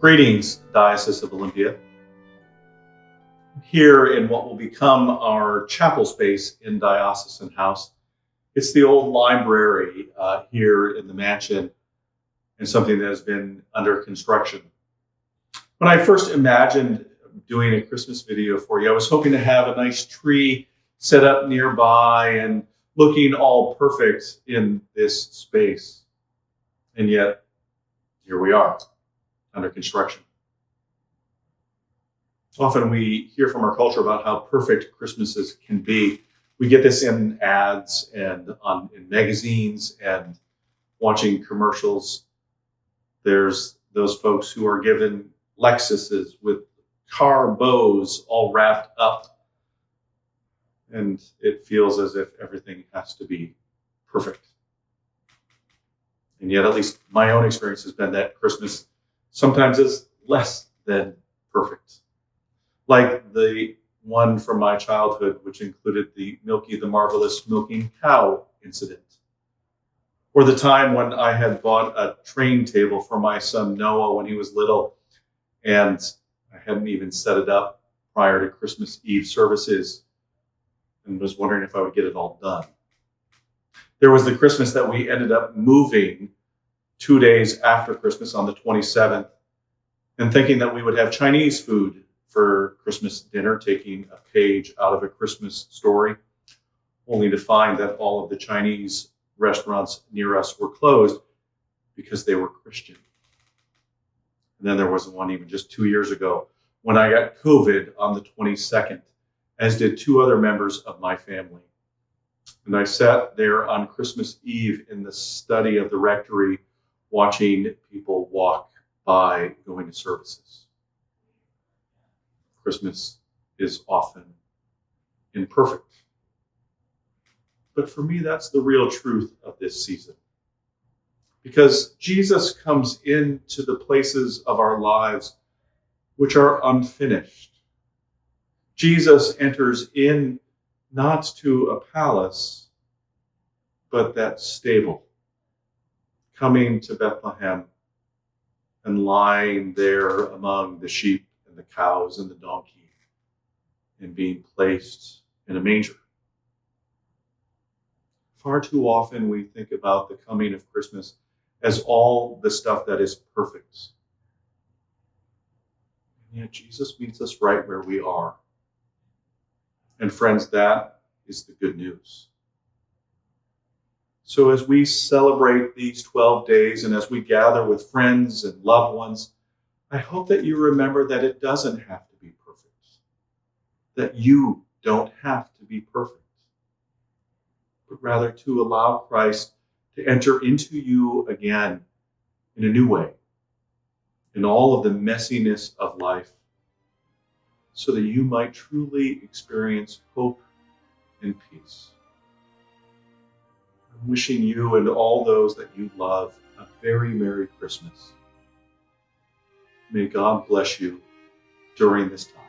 Greetings, Diocese of Olympia. Here in what will become our chapel space in Diocesan House, it's the old library here in the mansion and something that has been under construction. When I first imagined doing a Christmas video for you, I was hoping to have a nice tree set up nearby and looking all perfect in this space. And yet, here we are, under construction. Often we hear from our culture about how perfect Christmases can be. We get this in ads and in magazines and watching commercials. There's those folks who are given Lexuses with car bows all wrapped up. And it feels as if everything has to be perfect. And yet, at least my own experience has been that Christmas sometimes is less than perfect. Like the one from my childhood, which included the Milky the Marvelous milking cow incident. Or the time when I had bought a train table for my son Noah when he was little, and I hadn't even set it up prior to Christmas Eve services and was wondering if I would get it all done. There was the Christmas that we ended up moving 2 days after Christmas on the 27th and thinking that we would have Chinese food for Christmas dinner, taking a page out of A Christmas Story, only to find that all of the Chinese restaurants near us were closed because they were Christian. And then there was one even just 2 years ago when I got COVID on the 22nd, as did two other members of my family. And I sat there on Christmas Eve in the study of the rectory watching people walk by going to services. Christmas is often imperfect. But for me, that's the real truth of this season. Because Jesus comes into the places of our lives which are unfinished. Jesus enters in not to a palace, but that stable, coming to Bethlehem and lying there among the sheep and the cows and the donkey and being placed in a manger. Far too often we think about the coming of Christmas as all the stuff that is perfect. And yet Jesus meets us right where we are. And friends, that is the good news. So as we celebrate these 12 days and as we gather with friends and loved ones, I hope that you remember that it doesn't have to be perfect. That you don't have to be perfect. But rather to allow Christ to enter into you again in a new way, in all of the messiness of life, so that you might truly experience hope and peace. I'm wishing you and all those that you love a very Merry Christmas. May God bless you during this time.